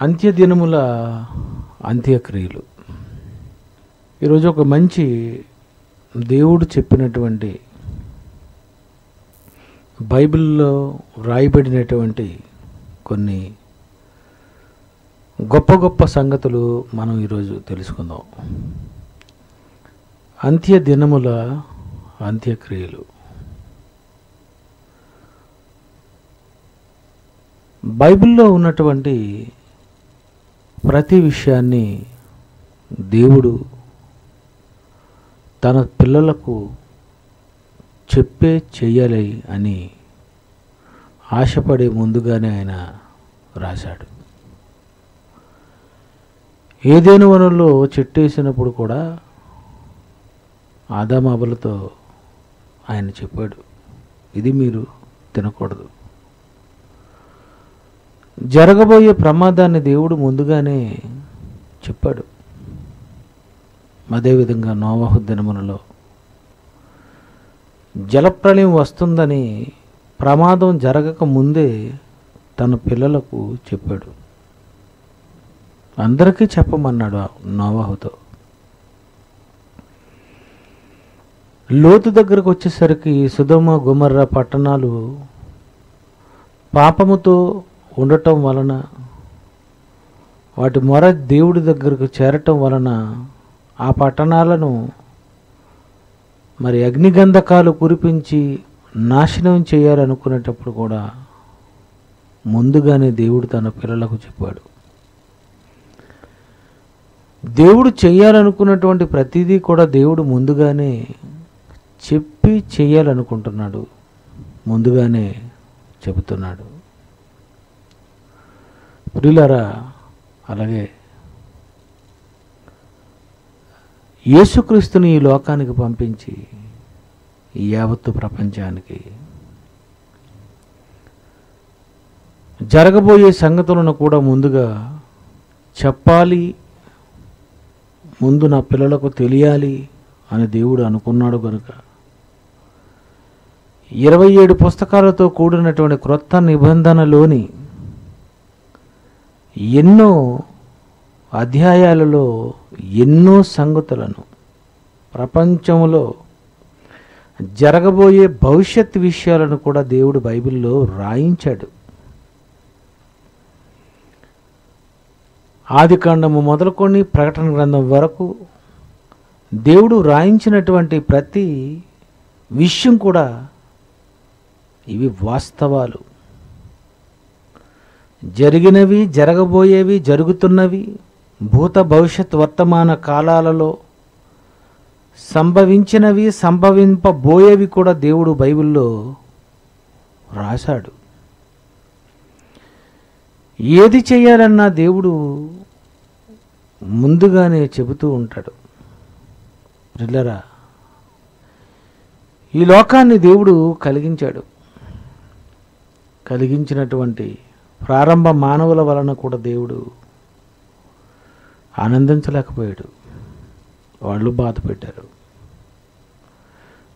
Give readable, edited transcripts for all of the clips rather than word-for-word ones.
అంత్యదినముల అంత్యక్రియలు. ఈరోజు ఒక మంచి దేవుడు చెప్పినటువంటి బైబిల్లో వ్రాయబడినటువంటి కొన్ని గొప్ప గొప్ప సంగతులు మనం ఈరోజు తెలుసుకుందాం. అంత్యదినముల అంత్యక్రియలు. బైబిల్లో ఉన్నటువంటి ప్రతి విషయాన్ని దేవుడు తన పిల్లలకు చెప్పే చెయ్యాలి అని ఆశపడే ముందుగానే ఆయన రాశాడు. ఏదైనా వనంలో చెట్టేసినప్పుడు కూడా ఆదాము హవ్వలతో ఆయన చెప్పాడు, ఇది మీరు తినకూడదు. జరగబోయే ప్రమాదాన్ని దేవుడు ముందుగానే చెప్పాడు. అదేవిధంగా నోవహు దినములలో జలప్రళయం వస్తుందని ప్రమాదం జరగక ముందే తన పిల్లలకు చెప్పాడు. అందరికీ చెప్పమన్నాడు నోవహుతో. లోతు దగ్గరకు వచ్చేసరికి సొదొమ గొమొర్రా పట్టణాలు పాపముతో ఉండటం వలన, వాటి మొర దేవుడి దగ్గరకు చేరటం వలన ఆ పట్టణాలను మరి అగ్నిగంధకాలు కురిపించి నాశనం చేయాలనుకునేటప్పుడు కూడా ముందుగానే దేవుడు తన పిల్లలకు చెప్పాడు. దేవుడు చేయాలనుకున్నటువంటి ప్రతిదీ కూడా దేవుడు ముందుగానే చెప్పి చేయాలనుకుంటున్నాడు, ముందుగానే చెబుతున్నాడు. ప్రియులారా, అలాగే యేసుక్రీస్తుని ఈ లోకానికి పంపించి ఈ యావత్తు ప్రపంచానికి జరగబోయే సంగతులను కూడా ముందుగా చెప్పాలి, ముందు నా పిల్లలకు తెలియాలి అని దేవుడు అనుకున్నాడు కనుక 27 పుస్తకాలతో కూడినటువంటి క్రొత్త నిబంధనలోని ఎన్నో అధ్యాయాలలో ఎన్నో సంగతులను ప్రపంచంలో జరగబోయే భవిష్యత్ విషయాలను కూడా దేవుడు బైబిల్లో రాయించాడు. ఆదికాండము మొదలుకొని ప్రకటన గ్రంథం వరకు దేవుడు రాయించినటువంటి ప్రతి విషయం కూడా ఇవి వాస్తవాలు. జరిగినవి, జరగబోయేవి, జరుగుతున్నవి, భూత భవిష్యత్ వర్తమాన కాలాలలో సంభవించినవి, సంభవింపబోయేవి కూడా దేవుడు బైబిల్లో రాశాడు. ఏది చేయాలన్నా దేవుడు ముందుగానే చెబుతూ ఉంటాడు. ప్రియులారా, ఈ లోకాన్ని దేవుడు కలిగించాడు. కలిగించినటువంటి ప్రారంభ మానవుల వలన కూడా దేవుడు ఆనందించలేకపోయాడు. వాళ్ళు బాధ పెట్టారు.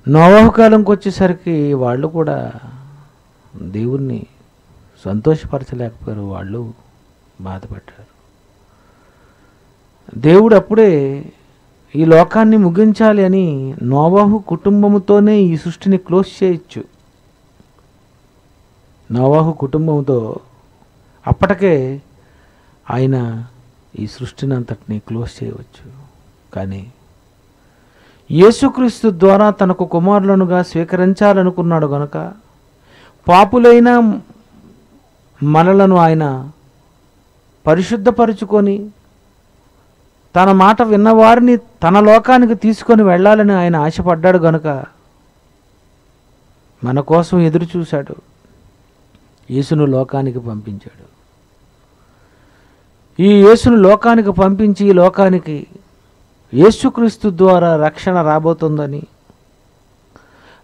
నోవహు కాలంకి వచ్చేసరికి వాళ్ళు కూడా దేవుణ్ణి సంతోషపరచలేకపోయారు, వాళ్ళు బాధపెట్టారు. దేవుడు అప్పుడే ఈ లోకాన్ని ముగించాలి అని నోవహు కుటుంబముతోనే ఈ సృష్టిని క్లోజ్ చేయొచ్చు. నోవహు కుటుంబంతో అప్పటికే ఆయన ఈ సృష్టిని అంతటిని క్లోజ్ చేయవచ్చు. కానీ యేసుక్రీస్తు ద్వారా తనకు కుమారులనుగా స్వీకరించాలనుకున్నాడు గనుక పాపులైన మనలను ఆయన పరిశుద్ధపరుచుకొని తన మాట విన్నవారిని తన లోకానికి తీసుకొని వెళ్ళాలని ఆయన ఆశపడ్డాడు గనుక మన కోసం ఎదురు చూశాడు, యేసును లోకానికి పంపించాడు. ఈ యేసును లోకానికి పంపించి ఈ లోకానికి యేసుక్రీస్తు ద్వారా రక్షణ రాబోతుందని,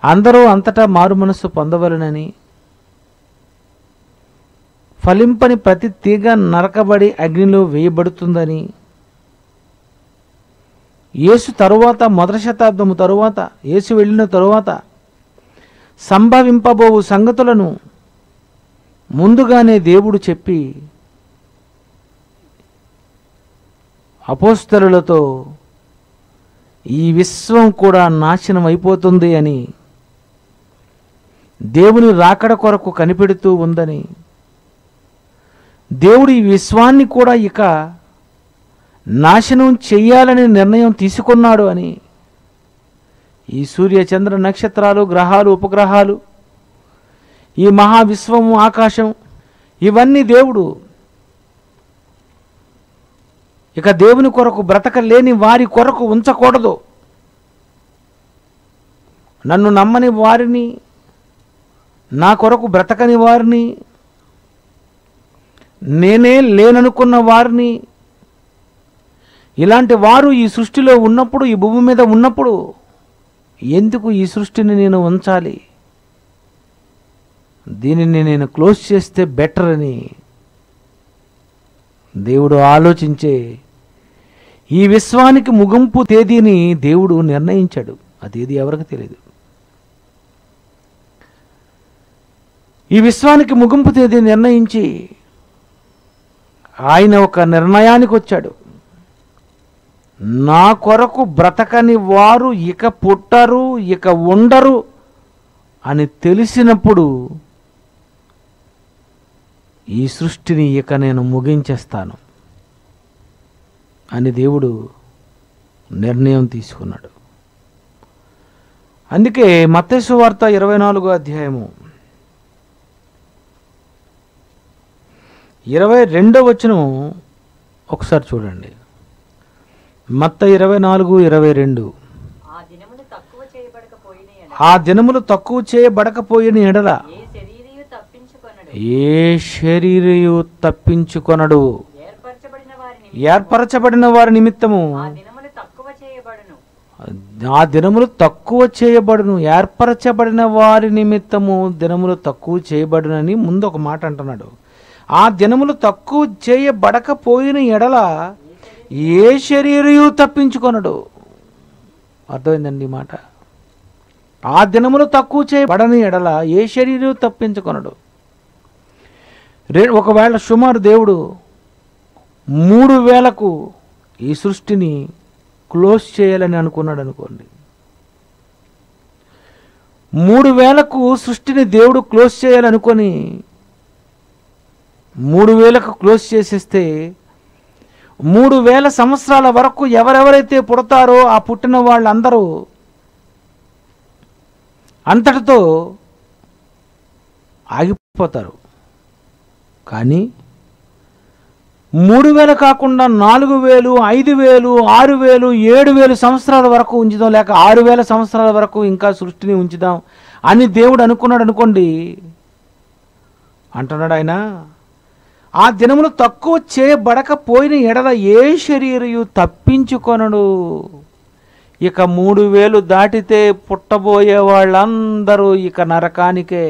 అందరూ అంతటా మారు మనస్సు పొందవలనని, ఫలింపని ప్రతి తీగ నరకబడి అగ్నిలో వేయబడుతుందని, యేసు తరువాత మొదటి శతాబ్దము తరువాత యేసు వెళ్ళిన తరువాత సంభవింపబోవు సంగతులను ముందుగానే దేవుడు చెప్పి అపోస్తలులతో ఈ విశ్వం కూడా నాశనం అయిపోతుంది అని, దేవుని రాకడ కొరకు కనిపెడుతూ ఉందని, దేవుడు ఈ విశ్వాన్ని కూడా ఇక నాశనం చెయ్యాలని నిర్ణయం తీసుకున్నాడు అని, ఈ సూర్య చంద్ర నక్షత్రాలు, గ్రహాలు, ఉపగ్రహాలు, ఈ మహావిశ్వము, ఆకాశం, ఇవన్నీ దేవుడు ఇక దేవుని కొరకు బ్రతకలేని వారి కొరకు ఉంచకూడదు. నన్ను నమ్మని వారిని, నా కొరకు బ్రతకని వారిని, నేనే లేననుకున్న వారిని, ఇలాంటి వారు ఈ సృష్టిలో ఉన్నప్పుడు, ఈ భూమి మీద ఉన్నప్పుడు ఎందుకు ఈ సృష్టిని నేను ఉంచాలి? దీనిని నేను క్లోజ్ చేస్తే బెటర్ అని దేవుడు ఆలోచించే ఈ విశ్వానికి ముగింపు తేదీని దేవుడు నిర్ణయించాడు. ఆ తేదీ ఎవరికి తెలియదు. ఈ విశ్వానికి ముగింపు తేదీ నిర్ణయించి ఆయన ఒక నిర్ణయానికి వచ్చాడు. నా కొరకు బ్రతకని వారు ఇక పుట్టరు, ఇక ఉండరు అని తెలిసినప్పుడు ఈ సృష్టిని ఇక నేను ముగించేస్తాను అని దేవుడు నిర్ణయం తీసుకున్నాడు. అందుకే మత్తయి సువార్త 24వ అధ్యాయము 22వ వచనం ఒకసారి చూడండి. మత్తయి 24:22. ఆ దినములు తక్కువ చేయబడకపోయిన ఎడల ఏ శరీరయు తప్పించుకొనడు. ఏర్పరచబడిన వారి నిమిత్తము ఆ దినములు తక్కువ చేయబడును. ఏర్పరచబడిన వారి నిమిత్తము దినములు తక్కువ చేయబడునని ముందు ఒక మాట అంటున్నాడు. ఆ దినములు తక్కువ చేయబడకపోయిన ఎడల ఏ శరీరయు తప్పించుకొనడు. అర్థమైందండి ఈ మాట? ఆ దినములు తక్కువ చేయబడని ఎడల ఏ శరీరయు తప్పించుకొనడు. ఒకవేళ సుమారు దేవుడు 3000కు ఈ సృష్టిని క్లోజ్ చేయాలని అనుకున్నాడు అనుకోండి. 3000కు సృష్టిని దేవుడు క్లోజ్ చేయాలనుకొని 3000కు క్లోజ్ చేసేస్తే 3000 సంవత్సరాల వరకు ఎవరెవరైతే పుడతారో ఆ పుట్టిన వాళ్ళందరూ అంతటితో ఆగిపోతారు. కానీ 3000 కాకుండా 4000, 5000, 6000, 7000 సంవత్సరాల వరకు ఉంచుదాం, లేక 6000 సంవత్సరాల వరకు ఇంకా సృష్టిని ఉంచుదాం అని దేవుడు అనుకున్నాడు అనుకోండి. అంటున్నాడు ఆయన, ఆ దినములు తక్కువ చేయబడకపోయిన ఎడల ఏ శరీరయు తప్పించుకొనడు. ఇక 3000 దాటితే పుట్టబోయే వాళ్ళందరూ ఇక నరకానికే.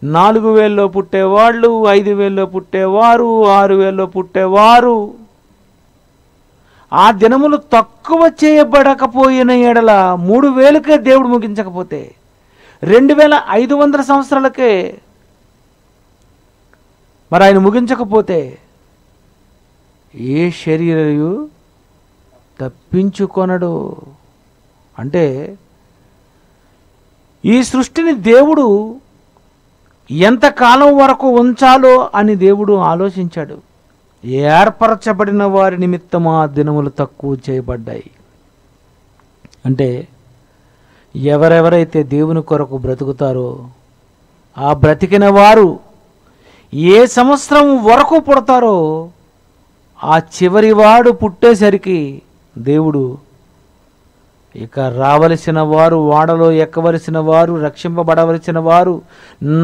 4000లో పుట్టేవాళ్ళు, 5000లో పుట్టేవారు, 6000లో పుట్టేవారు. ఆ దినములు తక్కువ చేయబడకపోయిన ఎడల 3000కే దేవుడు ముగించకపోతే 2500 సంవత్సరాలకే మరి ఆయన ముగించకపోతే ఏ శరీరయు తప్పించుకొనడు. అంటే ఈ సృష్టిని దేవుడు ఎంతకాలం వరకు ఉంచాలో అని దేవుడు ఆలోచించాడు. ఏర్పరచబడిన వారి నిమిత్తం ఆ దినములు తక్కువ చేయబడ్డాయి. అంటే ఎవరెవరైతే దేవుని కొరకు బ్రతుకుతారో ఆ బ్రతికిన వారు ఏ సంవత్సరం వరకు పుడతారో ఆ చివరి వాడు పుట్టేసరికి దేవుడు ఇక రావలసిన వారు, వాడలో ఎక్కవలసిన వారు, రక్షింపబడవలసిన వారు,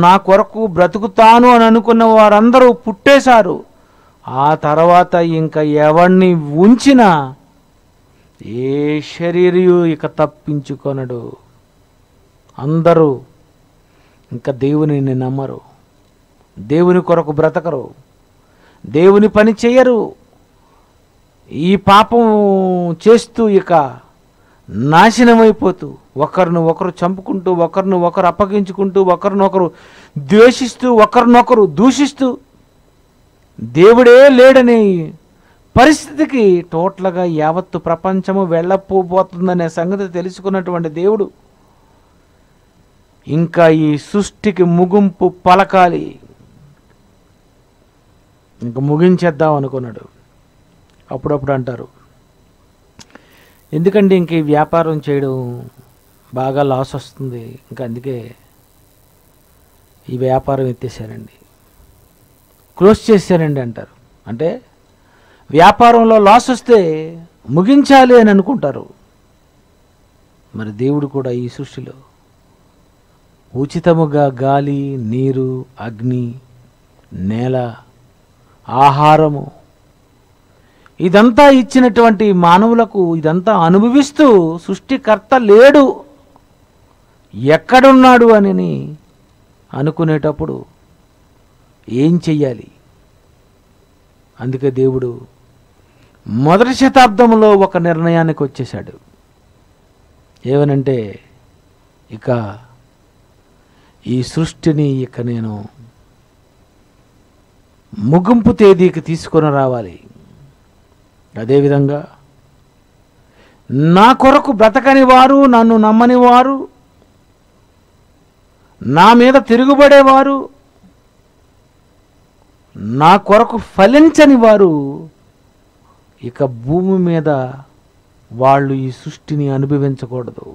నా కొరకు బ్రతుకుతాను అని అనుకున్న వారందరూ పుట్టేశారు. ఆ తర్వాత ఇంకా ఎవరిని ఉంచినా ఏ శరీరయు ఇక తప్పించుకొనడు. అందరూ ఇంకా దేవునిని నమ్మరు, దేవుని కొరకు బ్రతకరు, దేవుని పని చేయరు. ఈ పాపం చేస్తూ ఇక నాశనమైపోతూ ఒకరిని ఒకరు చంపుకుంటూ, ఒకరిని ఒకరు అప్పగించుకుంటూ, ఒకరినొకరు ద్వేషిస్తూ, ఒకరినొకరు దూషిస్తూ, దేవుడే లేడని పరిస్థితికి టోటల్గా యావత్తు ప్రపంచము వెళ్ళపోబోతుందనే సంగతి తెలుసుకున్నటువంటి దేవుడు ఇంకా ఈ సృష్టికి ముగింపు పలకాలి, ఇంకా ముగించేద్దాం అనుకున్నాడు. అప్పుడప్పుడు అంటారు, ఎందుకంటే ఇంక ఈ వ్యాపారం చేయడం బాగా లాస్ వస్తుంది, ఇంకా అందుకే ఈ వ్యాపారం ఎత్తేసానండి, క్లోజ్ చేశానండి అంటారు. అంటే వ్యాపారంలో లాస్ వస్తే ముగించాలి అని అనుకుంటారు. మరి దేవుడు కూడా ఈ సృష్టిలో ఉచితముగా గాలి, నీరు, అగ్ని, నేల, ఆహారము ఇదంతా ఇచ్చినటువంటి మానవులకు ఇదంతా అనుభవిస్తూ సృష్టికర్త లేడు, ఎక్కడున్నాడు అని అనుకునేటప్పుడు ఏం చెయ్యాలి? అందుకే దేవుడు మొదటి శతాబ్దంలో ఒక నిర్ణయానికి వచ్చేశాడు. ఏమనంటే, ఇక ఈ సృష్టిని ఇక నేను ముగింపు తేదీకి తీసుకొని రావాలి. అదేవిధంగా నా కొరకు బ్రతకని వారు, నన్ను నమ్మని వారు, నా మీద తిరుగుబడేవారు, నా కొరకు ఫలించని వారు ఇక భూమి మీద వాళ్ళు ఈ సృష్టిని అనుభవించకూడదు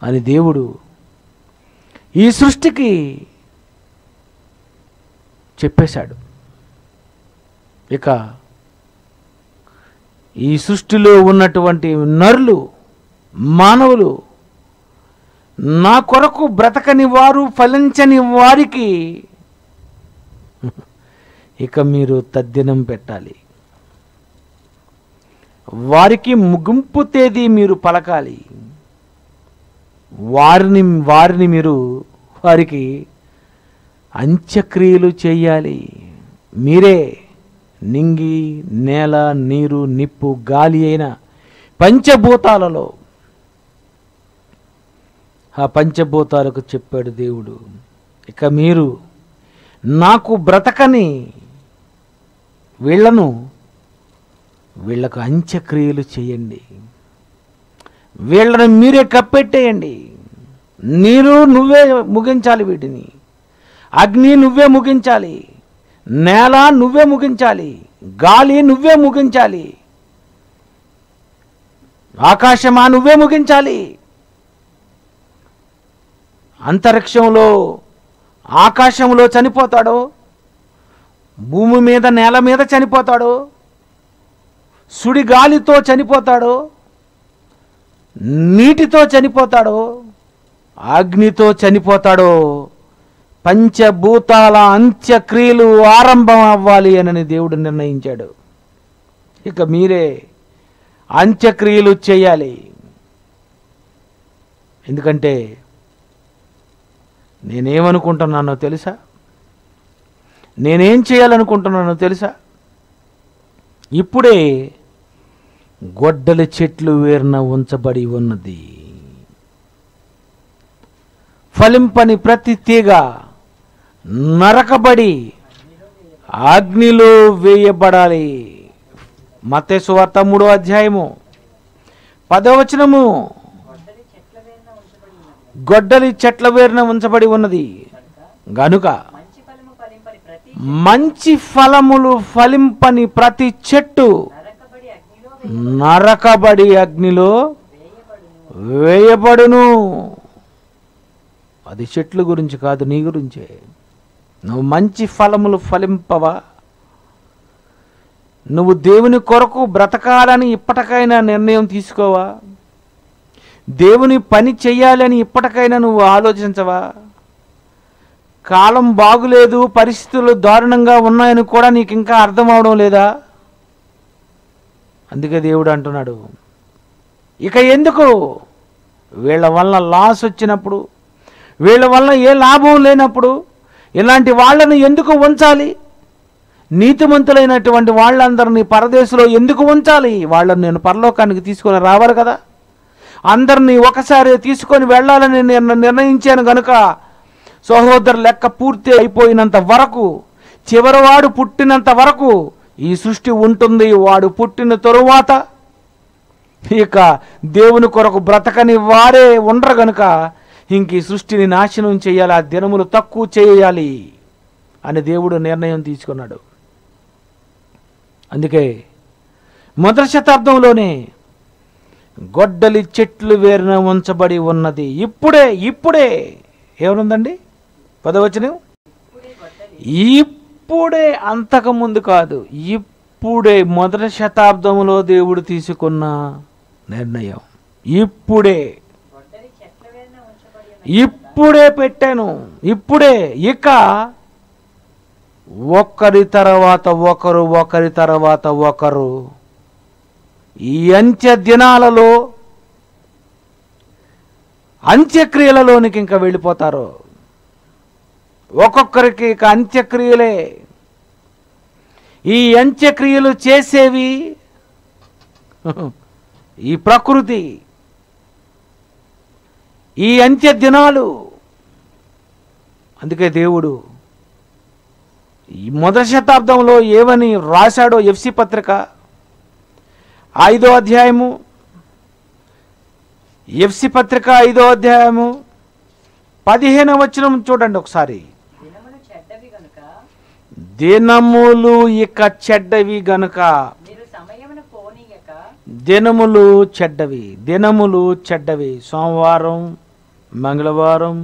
అని దేవుడు ఈ సృష్టికి చెప్పేశాడు. ఇక ఈ సృష్టిలో ఉన్నటువంటి నరులు, మానవులు నా కొరకు బ్రతకని వారు, ఫలించని వారికి ఇక మీరు తద్దినం పెట్టాలి, వారికి ముగింపు తేదీ మీరు పలకాలి, వారిని మీరు వారికి అంత్యక్రియలు చేయాలి. మీరే నింగి, నేల, నీరు, నిప్పు, గాలి అయిన పంచభూతాలలో ఆ పంచభూతాలకు చెప్పాడు దేవుడు, ఇక మీరు నాకు బ్రతకని వీళ్లకు అంత్యక్రియలు చేయండి, వీళ్ళని మీరే కప్పెట్టేయండి. నీరు నువ్వే ముగించాలి, వీటిని అగ్ని నువ్వే ముగించాలి, నేల నువ్వే ముగించాలి, గాలి నువ్వే ముగించాలి, ఆకాశమా నువ్వే ముగించాలి. అంతరిక్షంలో ఆకాశంలో చనిపోతాడో, భూమి మీద నేల మీద చనిపోతాడో, సుడి గాలితో చనిపోతాడో, నీటితో చనిపోతాడో, అగ్నితో చనిపోతాడో, పంచభూతాల అంత్యక్రియలు ఆరంభం అవ్వాలి అని దేవుడు నిర్ణయించాడు. ఇక మీరే అంత్యక్రియలు చేయాలి. ఎందుకంటే నేనేమనుకుంటున్నానో తెలుసా? నేనేం చేయాలనుకుంటున్నానో తెలుసా? ఇప్పుడే గొడ్డలి చెట్లు వేరున ఉంచబడి ఉన్నది. ఫలింపని ప్రతి తీగ నరకబడి అగ్నిలో వేయబడాలి. మత్తయి సువార్త 3వ అధ్యాయము 10వ వచనము. గొడ్డలి చెట్ల వేరున ఉంచబడి ఉన్నది గనుక మంచి ఫలములు ఫలింపని ప్రతి చెట్టు నరకబడి అగ్నిలో వేయబడును. అది చెట్ల గురించి కాదు, నీ గురించే. నువ్వు మంచి ఫలములు ఫలింపవా? నువ్వు దేవుని కొరకు బ్రతకాలని ఇప్పటికైనా నిర్ణయం తీసుకోవా? దేవుని పని చెయ్యాలని ఇప్పటికైనా నువ్వు ఆలోచించవా? కాలం బాగులేదు, పరిస్థితులు దారుణంగా ఉన్నాయని కూడా నీకు ఇంకా అర్థం అవడం లేదా? అందుకే దేవుడు అంటున్నాడు, ఇక ఎందుకు? వీళ్ళ వల్ల లాస్ వచ్చినప్పుడు, వీళ్ళ వల్ల ఏ లాభం లేనప్పుడు ఇలాంటి వాళ్ళని ఎందుకు ఉంచాలి? నీతిమంతులైనటువంటి వాళ్ళందరినీ పరదేశంలో ఎందుకు ఉంచాలి? వాళ్ళని నేను పరలోకానికి తీసుకొని రావాలి కదా. అందరినీ ఒకసారి తీసుకొని వెళ్ళాలని నేను నిర్ణయించాను కనుక సహోదరు లెక్క పూర్తి అయిపోయినంత వరకు చివరివాడు పుట్టినంత వరకు ఈ సృష్టి ఉంటుంది. వాడు పుట్టిన తరువాత ఇక దేవుని కొరకు బ్రతకని వారే ఉండరు గనుక ఇంక ఈ సృష్టిని నాశనం చేయాలి, ఆ దినములు తక్కువ చేయాలి అని దేవుడు నిర్ణయం తీసుకున్నాడు. అందుకే మొదటి శతాబ్దంలోనే గొడ్డలి చెట్లు వేరున ఉంచబడి ఉన్నది. ఇప్పుడే ఏమనుందండి 10వ వచనం, ఇప్పుడే, అంతకుముందు కాదు, ఇప్పుడే మొదటి శతాబ్దంలో దేవుడు తీసుకున్న నిర్ణయం. ఇప్పుడే పెట్టాను. ఇప్పుడే ఇక ఒకరి తర్వాత ఒకరు ఈ అంత్య దినాలలో అంత్యక్రియలలోనికి ఇంకా వెళ్ళిపోతారు. ఒక్కొక్కరికి ఇక అంత్యక్రియలే. ఈ అంత్యక్రియలు చేసేవి ఈ ప్రకృతి, ఈ అంత్య దినాలు. అందుకే దేవుడు ఈ మొదటి శతాబ్దంలో ఏమని రాశాడో ఎఫ్సి పత్రిక 5వ అధ్యాయము, ఎఫ్సి పత్రిక 5వ అధ్యాయము 15వ వచనం చూడండి ఒకసారి. దినములు ఇక చెడ్డవి గనుక, దినములు చెడ్డవి. సోమవారం, మంగళవారం,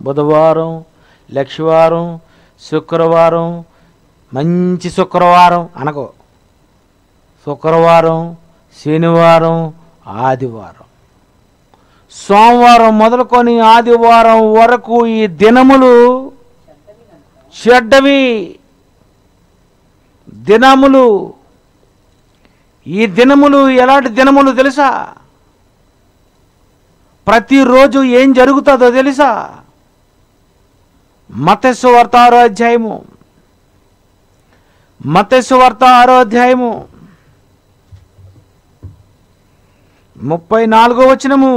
బుధవారం, లక్షవారం, శుక్రవారం, మంచి శుక్రవారం అనకో, శుక్రవారం, శనివారం, ఆదివారం, సోమవారం మొదలుకొని ఆదివారం వరకు ఈ దినములు చెడ్డవి. ఈ దినములు ఎలాంటి దినములు తెలుసా? ప్రతిరోజు ఏం జరుగుతుందో తెలుసా? మత్తయి సువార్త 6వ అధ్యాయము, 34వ వచనము.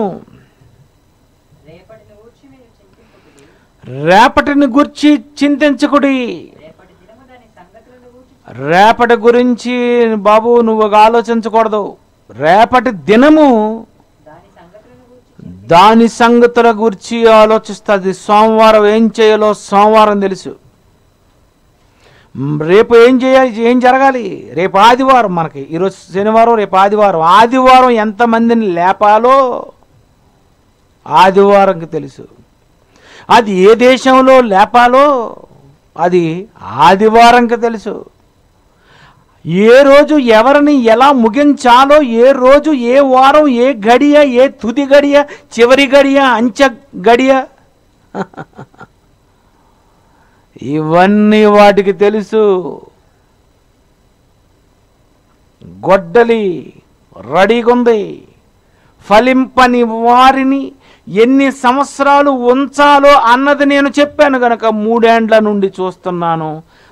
రేపటిని గూర్చి చింతించకుడి. రేపటి గురించి బాబు నువ్వు ఆలోచించకూడదు. రేపటి దినము దాని సంగతుల గురించి ఆలోచిస్తుంది. సోమవారం ఏం చేయాలో సోమవారం తెలుసు. రేపు ఏం జరగాలి, రేపు ఆదివారం, మనకి ఈరోజు శనివారం, రేపు ఆదివారం ఎంతమందిని లేపాలో ఆదివారంకి తెలుసు. అది ఏ దేశంలో లేపాలో అది ఆదివారంకి తెలుసు. ఏ రోజు ఎవరిని ఎలా ముగించాలో, ఏ రోజు, ఏ వారం, ఏ గడియ, ఏ తుది గడియ, చివరి గడియ, అంచె గడియ, ఇవన్నీ వాటికి తెలుసు. గొడ్డలి రెడీగుంది. ఫలింపని వారిని ఎన్ని సంవత్సరాలు ఉంచాలో అన్నది నేను చెప్పాను గనక 3 ఏండ్ల నుండి చూస్తున్నాను.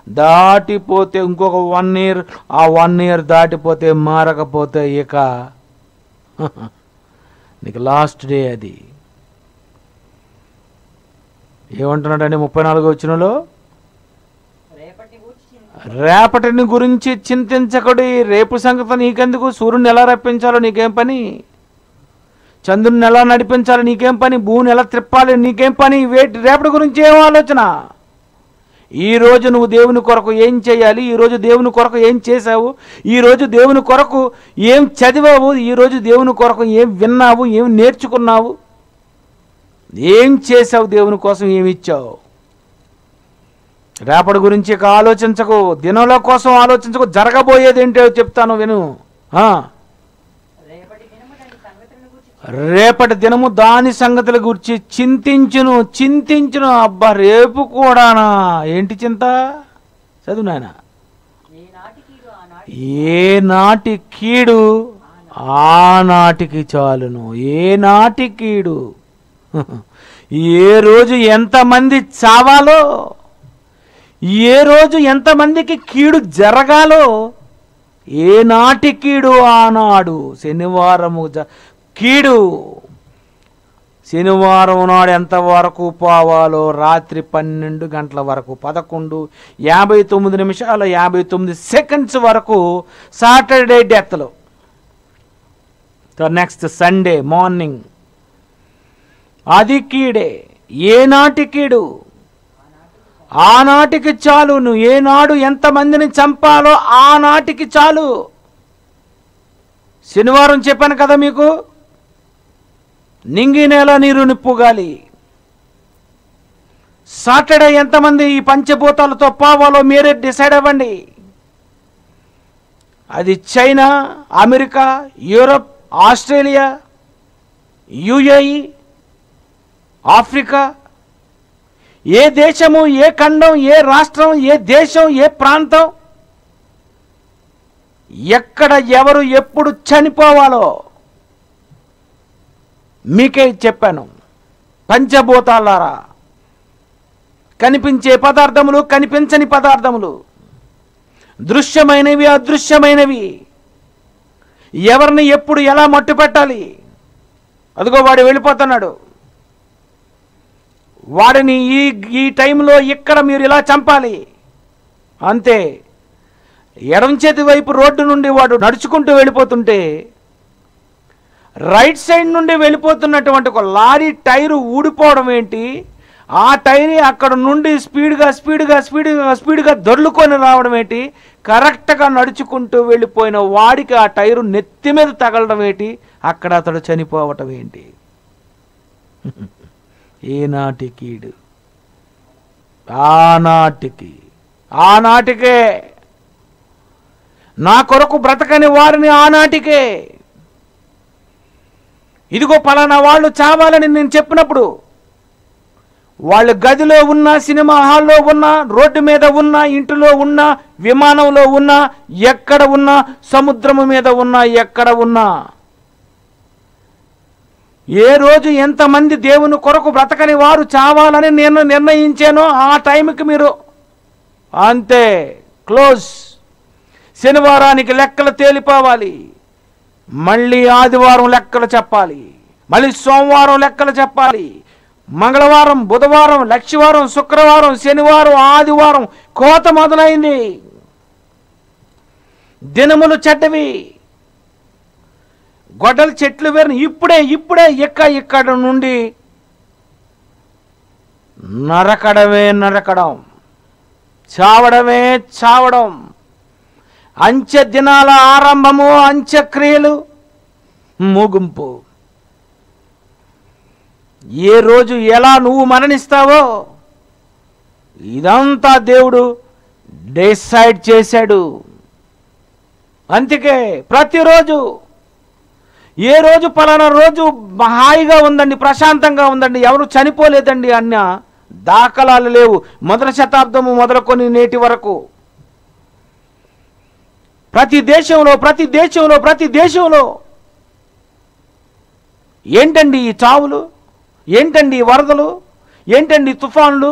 దాటిపోతే ఇంకొక 1 ఇయర్, ఆ 1 ఇయర్ దాటిపోతే మారకపోతే ఇక నీకు లాస్ట్ డే. అది ఏమంటున్నాడండి 34వ వచనంలో, రేపటిని గురించి చింతించకుడి. రేపు సంగతి నీకెందుకు? సూర్యుని ఎలా రప్పించాలో నీకేం పని? చంద్రుని ఎలా నడిపించాలో నీకేం పని? భూమిని ఎలా త్రిప్పాలి నీకేం పని? రేపటి గురించి ఏం ఆలోచన? ఈరోజు నువ్వు దేవుని కొరకు ఏం చేయాలి, ఈరోజు దేవుని కొరకు ఏం చేసావు, ఈరోజు దేవుని కొరకు ఏం చదివావు, ఈరోజు దేవుని కొరకు ఏం విన్నావు, ఏం నేర్చుకున్నావు, ఏం చేసావు, దేవుని కోసం ఏమి ఇచ్చావు. రేపటి గురించి ఇక ఆలోచించకు, దినాల కోసం ఆలోచించకు. జరగబోయేది ఏంటో చెప్తాను విను. రేపటి దినము దాని సంగతుల గురించి చింతించును. అబ్బా, రేపు కూడానా? ఏంటి చింత? చదువు నాయన. ఏ నాటి కీడు ఆనాటికి చాలును. ఏ నాటి కీడు, ఏ రోజు ఎంతమంది చావాలో, ఏ రోజు ఎంతమందికి కీడు జరగాలో, ఏ నాటి కీడు ఆనాడు. శనివారము కీడు, శనివారం నాడు ఎంతవరకు పోవాలో రాత్రి 12 గంటల వరకు 11:59 వరకు సాటర్డే డెత్లో. నెక్స్ట్ సండే మార్నింగ్ అది కీడే, ఏనాటి కీడు ఆనాటికి చాలు. నువ్వు ఏనాడు ఎంతమందిని చంపాలో ఆనాటికి చాలు. శనివారం చెప్పాను కదా మీకు, నింగి నేల నీరు నిప్పుగాలి. సాటర్డే ఎంతమంది ఈ పంచభూతాలతో పోవాలో మీరే డిసైడ్ అవ్వండి. అది China, America, Europe, Australia, UAE, Africa, ఏ దేశము, ఏ ఖండం, ఏ రాష్ట్రం, ఏ దేశం, ఏ ప్రాంతం, ఎక్కడ ఎవరు ఎప్పుడు చనిపోవాలో మీకే చెప్పాను. పంచభూతాలారా, కనిపించే పదార్థములు, కనిపించని పదార్థములు, దృశ్యమైనవి, అదృశ్యమైనవి, ఎవరిని ఎప్పుడు ఎలా మట్టు పెట్టాలి. అదిగో వాడు వెళ్ళిపోతున్నాడు. వాడిని ఈ టైంలో ఇక్కడ మీరు ఇలా చంపాలి అంతే. ఎడమ చేతి వైపు రోడ్డు నుండి వాడు నడుచుకుంటూ వెళ్ళిపోతుంటే రైట్ సైడ్ నుండి వెళ్ళిపోతున్నటువంటి ఒక లారీ టైరు ఊడిపోవడం ఏంటి, ఆ టైర్ అక్కడ నుండి స్పీడ్గా దొర్లుకొని రావడం ఏంటి, కరెక్ట్గా నడుచుకుంటూ వెళ్ళిపోయిన వాడికి ఆ టైరు నెత్తి మీద తగలడం ఏంటి, అక్కడ అతడు చనిపోవటం ఏంటి. ఏనాటి కీడు ఆనాటికే. నా కొరకు బ్రతకని వారిని ఆనాటికే. ఇదిగో పలానా వాళ్ళు చావాలని నేను చెప్పినప్పుడు వాళ్ళు గదిలో ఉన్నా, సినిమా హాల్లో ఉన్నా, రోడ్డు మీద ఉన్నా, ఇంటిలో ఉన్నా, విమానంలో ఉన్నా, ఎక్కడ ఉన్నా, సముద్రము మీద ఉన్నా, ఎక్కడ ఉన్నా, ఏ రోజు ఎంతమంది దేవుని కొరకు బ్రతకని వారు చావాలని నేను నిర్ణయించానో ఆ టైంకి మీరు అంతే క్లోజ్. శనివారానికి లెక్కలు తేలిపోవాలి, మళ్ళీ ఆదివారం లెక్కలు చెప్పాలి, మళ్ళీ సోమవారం లెక్కలు చెప్పాలి, మంగళవారం, బుధవారం, లక్షవారం, శుక్రవారం, శనివారం, ఆదివారం కోత మొదలైంది. దినములు చెడ్డవి, గొడ్డల చెట్లు వేరు. ఇప్పుడే ఇక్కడ నుండి నరకడం, చావడం, అంచె దినాల ఆరంభము, అంత్యక్రియలు ముగింపు. ఏ రోజు ఎలా నువ్వు మరణిస్తావో ఇదంతా దేవుడు డిసైడ్ చేశాడు. అందుకే ప్రతిరోజు, ఏ రోజు పలానా రోజు హాయిగా ఉందండి, ప్రశాంతంగా ఉందండి, ఎవరు చనిపోలేదండి అన్న దాఖలాలు లేవు. మొదటి శతాబ్దము మొదలుకొని నేటి వరకు ప్రతి దేశంలో ఏంటండి ఈ చావులు, ఏంటండి ఈ వరదలు, ఏంటండి తుఫాన్లు,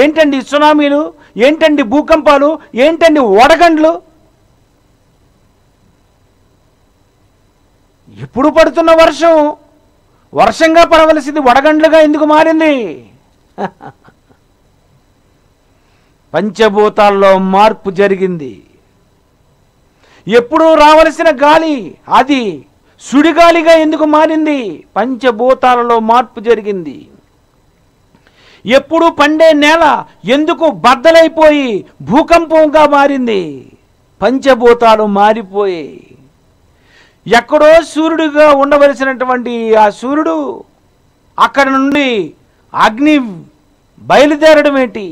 ఏంటండి సునామీలు, ఏంటండి భూకంపాలు, ఏంటండి వడగండ్లు. ఇప్పుడు పడుతున్న వర్షంగా పడవలసింది వడగండ్లుగా ఎందుకు మారింది? పంచభూతాల్లో మార్పు జరిగింది. ఎప్పుడు రావలసిన గాలి అది సుడిగాలిగా ఎందుకు మారింది? పంచభూతాలలో మార్పు జరిగింది. ఎప్పుడు పండే నేల ఎందుకు బద్దలైపోయి భూకంపంగా మారింది? పంచభూతాలు మారిపోయి. ఎక్కడో సూర్యుడిగా ఉండవలసినటువంటి ఆ సూర్యుడు అక్కడ నుండి అగ్ని బయలుదేరడం ఏంటి?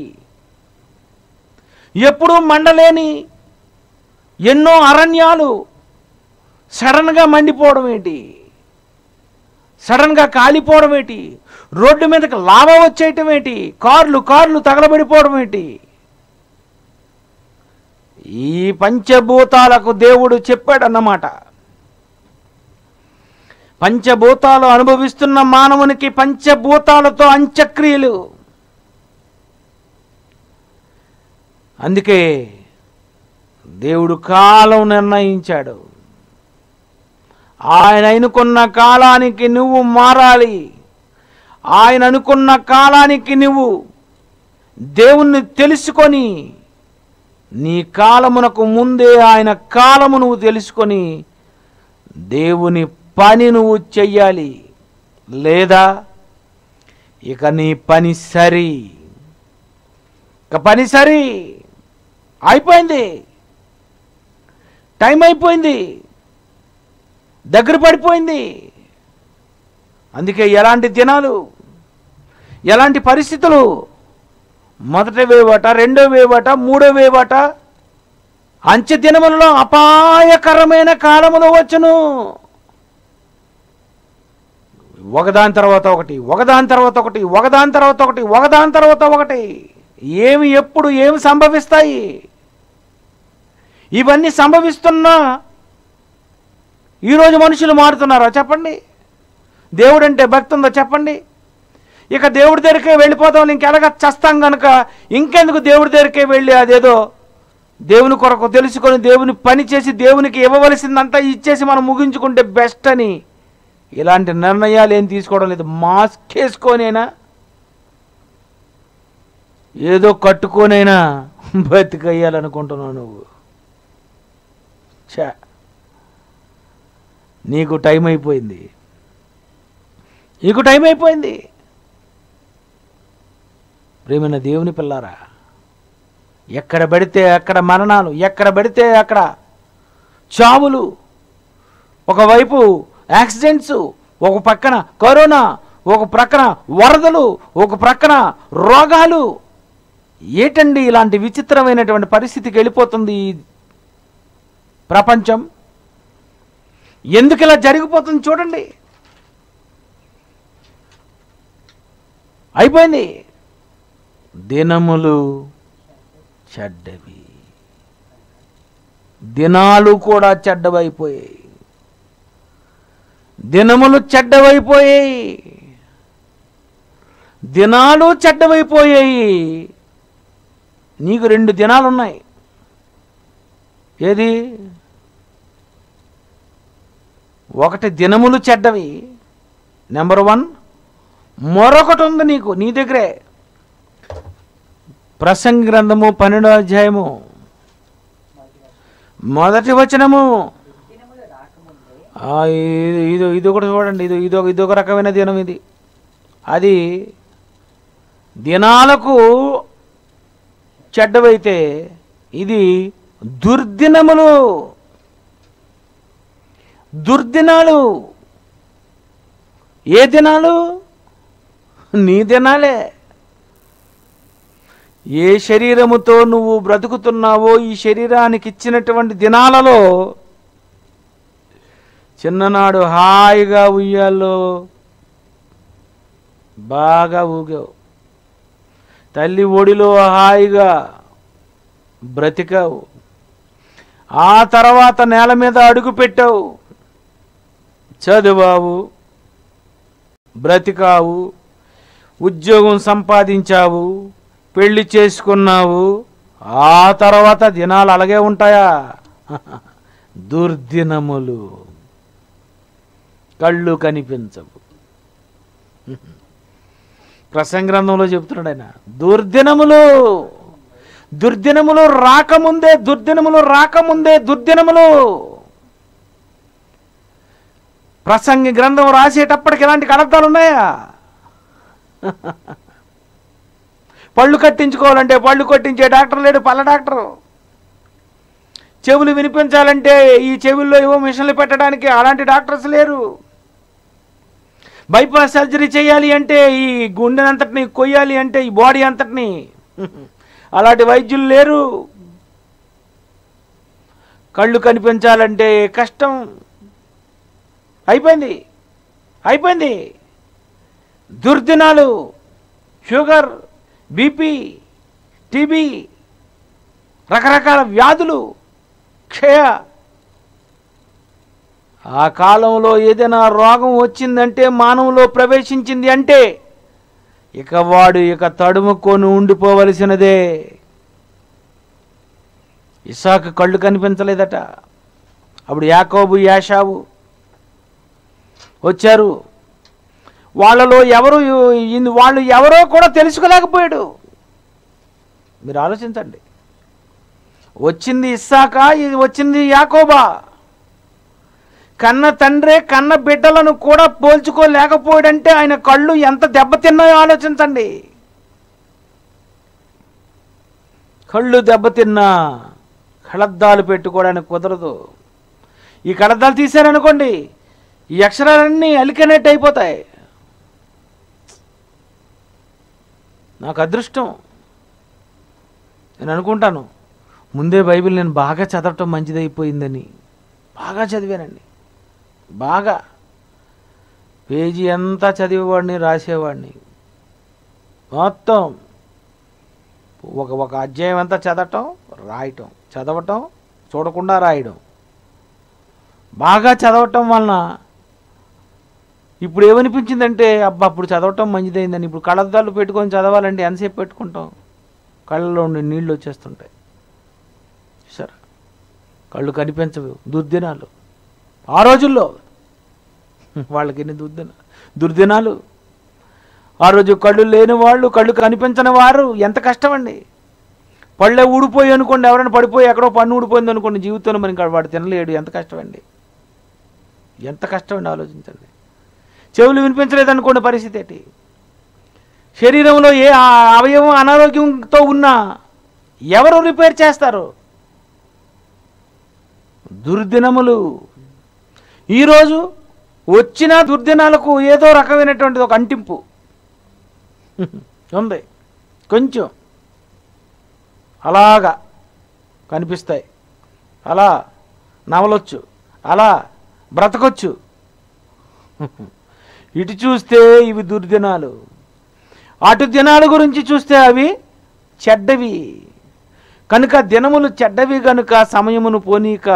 ఎప్పుడు మండలేని ఎన్నో అరణ్యాలు సడన్గా మండిపోవడం ఏంటి? సడన్గా కాలిపోవడం ఏంటి? రోడ్డు మీదకి లావా వచ్చేయటం ఏంటి? కార్లు తగలబడిపోవడం ఏంటి? ఈ పంచభూతాలకు దేవుడు చెప్పాడన్నమాట. పంచభూతాలు అనుభవిస్తున్న మానవునికి పంచభూతాలతో అంత్యక్రియలు. అందుకే దేవుడు కాలం నిర్ణయించాడు. ఆయన ఎన్నుకున్న కాలానికి నువ్వు మారాలి. ఆయన అనుకున్న కాలానికి నువ్వు దేవుణ్ణి తెలుసుకొని, నీ కాలమునకు ముందే ఆయన కాలము నువ్వు తెలుసుకొని దేవుని పని నువ్వు చెయ్యాలి. లేదా ఇక నీ పని సరి, ఇక పని సరి అయిపోయింది, టైం అయిపోయింది, దగ్గర పడిపోయింది. అందుకే ఎలాంటి దినాలు, ఎలాంటి పరిస్థితులు, మొదటి వేవట, రెండో వేవట, మూడో వేవట, అంచె దినములలో అపాయకరమైన కాలములు వచ్చును. ఒకదాని తర్వాత ఒకటి, ఒకదాని తర్వాత ఒకటి, ఒకదాని తర్వాత ఒకటి, ఒకదాని తర్వాత ఒకటి. ఏమి ఎప్పుడు ఏమి సంభవిస్తాయి? ఇవన్నీ సంభవిస్తున్నా ఈరోజు మనుషులు మారుతున్నారా చెప్పండి? దేవుడంటే భక్తి ఉందో చెప్పండి? ఇక దేవుడి దగ్గరికే వెళ్ళిపోతాం, ఇంకెలాగ చస్తాం కనుక ఇంకెందుకు దేవుడి దగ్గరికే వెళ్ళి అదేదో దేవుని కొరకు తెలుసుకొని దేవుని పని చేసి దేవునికి ఇవ్వవలసిందంతా ఇచ్చేసి మనం ముగించుకుంటే బెస్ట్ అని ఇలాంటి నిర్ణయాలు ఏం తీసుకోవడం లేదు. మాస్క్ వేసుకొనైనా ఏదో కట్టుకొనైనా బతికయ్యాలనుకుంటున్నావు నువ్వు. చా, నీకు టైం అయిపోయింది, నీకు టైం అయిపోయింది. ప్రేమైన దేవుని పిల్లారా, ఎక్కడ పడితే అక్కడ మరణాలు, ఎక్కడ పడితే అక్కడ చావులు, ఒకవైపు యాక్సిడెంట్స్, ఒక పక్కన కరోనా, ఒక ప్రక్కన వరదలు, ఒక ప్రక్కన రోగాలు. ఏటండి ఇలాంటి విచిత్రమైనటువంటి పరిస్థితికి వెళ్ళిపోతుంది ఈ ప్రపంచం? ఎందుకు ఇలా జరిగిపోతుంది చూడండి. అయిపోయింది. దినములు చెడ్డవి, దినాలు కూడా చెడ్డవైపోయాయి, దినములు చెడ్డవైపోయాయి, దినాలు చెడ్డవైపోయాయి. నీకు 2 దినాలు ఉన్నాయి. ఏది? ఒకటి దినములు చెడ్డవి, నెంబర్ 1. మరొకటి ఉంది నీకు, నీ దగ్గరే. ప్రసంగి గ్రంథము 12వ అధ్యాయము మొదటి వచనము. ఇది ఒకటి చూడండి, ఇదొక రకమైన దినం. ఇది అది దినాలకు చెడ్డవైతే ఇది దుర్దినములు, దుర్దినాలు. ఏ దినాలు? నీ దినాలే. ఏ శరీరముతో నువ్వు బ్రతుకుతున్నావో ఈ శరీరానికి ఇచ్చినటువంటి దినాలలో చిన్ననాడు హాయిగా ఉయ్యాలో బాగా ఊగావు, తల్లి ఒడిలో హాయిగా బ్రతికావు, ఆ తర్వాత నేల మీద అడుగు పెట్టావు, చదివావు, బ్రతికావు, ఉద్యోగం సంపాదించావు, పెళ్లి చేసుకున్నావు. ఆ తర్వాత దినాలు అలాగే ఉంటాయా? దుర్దినములు, కళ్ళు కనిపించవు. ప్రసంగి గ్రంథంలో చెబుతున్నాడు ఆయన, దుర్దినములు, దుర్దినములు రాకముందే, దుర్దినములు రాకముందే, దుర్దినములు. ప్రసంగి గ్రంథం రాసేటప్పటికి ఇలాంటి కడతాలు ఉన్నాయా? పళ్ళు కట్టించుకోవాలంటే పళ్ళు కొట్టించే డాక్టర్ లేడు, పళ్ళ డాక్టరు. చెవులు వినిపించాలంటే ఈ చెవుల్లో ఏవో మిషన్లు పెట్టడానికి అలాంటి డాక్టర్స్ లేరు. బైపాస్ సర్జరీ చేయాలి అంటే ఈ గుండెనంతటిని కొయ్యాలి అంటే ఈ బాడీ అంతటిని అలాంటి వైద్యులు లేరు. కళ్ళు కనిపించాలంటే కష్టం. అయిపోయింది, అయిపోయింది. దుర్దినాలు, షుగర్, బీపీ, టీబీ, రకరకాల వ్యాధులు, క్షయ. ఆ కాలంలో ఏదైనా రోగం వచ్చిందంటే, మానవులో ప్రవేశించింది అంటే ఇక వాడు తడుముకొని ఉండిపోవలసినదే. ఇస్సాకు కళ్ళు కనిపించలేదట. అప్పుడు యాకోబు, యాషావు వచ్చారు. వాళ్ళలో వాళ్ళు ఎవరో కూడా తెలుసుకోలేకపోయాడు. మీరు ఆలోచించండి. వచ్చింది ఇస్సాకా, ఇది వచ్చింది యాకోబా. కన్న తండ్రే కన్న బిడ్డలను కూడా పోల్చుకోలేకపోయాడంటే ఆయన కళ్ళు ఎంత దెబ్బతిన్నాయో ఆలోచించండి. కళ్ళు దెబ్బతిన్నా కళ్ళద్దాలు పెట్టుకోవడానికి కుదరదు. ఈ కళ్ళద్దాలు తీశారనుకోండి, ఈ అక్షరాలన్నీ అలికినట్టు అయిపోతాయి. నాకు అదృష్టం, నేను అనుకుంటాను ముందే బైబిల్ నేను బాగా చదవటం మంచిదైపోయిందని. బాగా చదివానండి, బాగా పేజీ అంతా చదివేవాడిని, రాసేవాడిని. మొత్తం ఒక అధ్యాయం అంతా చదవటం, రాయటం, చదవటం, చూడకుండా రాయడం. బాగా చదవటం వలన ఇప్పుడు ఏమనిపించిందంటే, అబ్బా అప్పుడు చదవటం మంచిదైందని. ఇప్పుడు కళ్ళద్దాలు పెట్టుకొని చదవాలంటే ఎంతసేపు పెట్టుకుంటాం? కళ్ళలో ఉండి నీళ్ళు వచ్చేస్తుంటాయి. సరే, కళ్ళు కనిపించవు, దుర్దినాలు. ఆ రోజుల్లో వాళ్ళకి ఎన్ని దుర్దినాలు. ఆ రోజు కళ్ళు లేని వాళ్ళు, కళ్ళు కనిపించని వారు ఎంత కష్టం అండి. పళ్ళే ఊడిపోయి అనుకోండి, ఎవరైనా పడిపోయి ఎక్కడో పన్ను ఊడిపోయింది అనుకోండి, జీవితంలో మరి వాడు తినలేడు. ఎంత కష్టం అండి, ఎంత కష్టం అండి, ఆలోచించండి. చెవులు వినిపించలేదనుకోండి, పరిస్థితి ఏంటి? శరీరంలో ఏ అవయవం అనారోగ్యంతో ఉన్నా ఎవరు రిపేర్ చేస్తారు? దుర్దినములు. ఈరోజు వచ్చిన దుర్దినాలకు ఏదో రకమైనటువంటిది ఒక అంటింపు ఉంది. కొంచెం అలాగా కనిపిస్తాయి, అలా నవలొచ్చు, అలా బ్రతకొచ్చు. ఇటు చూస్తే ఇవి దుర్దినాలు, అటు దినాల గురించి చూస్తే అవి చెడ్డవి. కనుక దినములు చెడ్డవి కనుక సమయమును పోనీక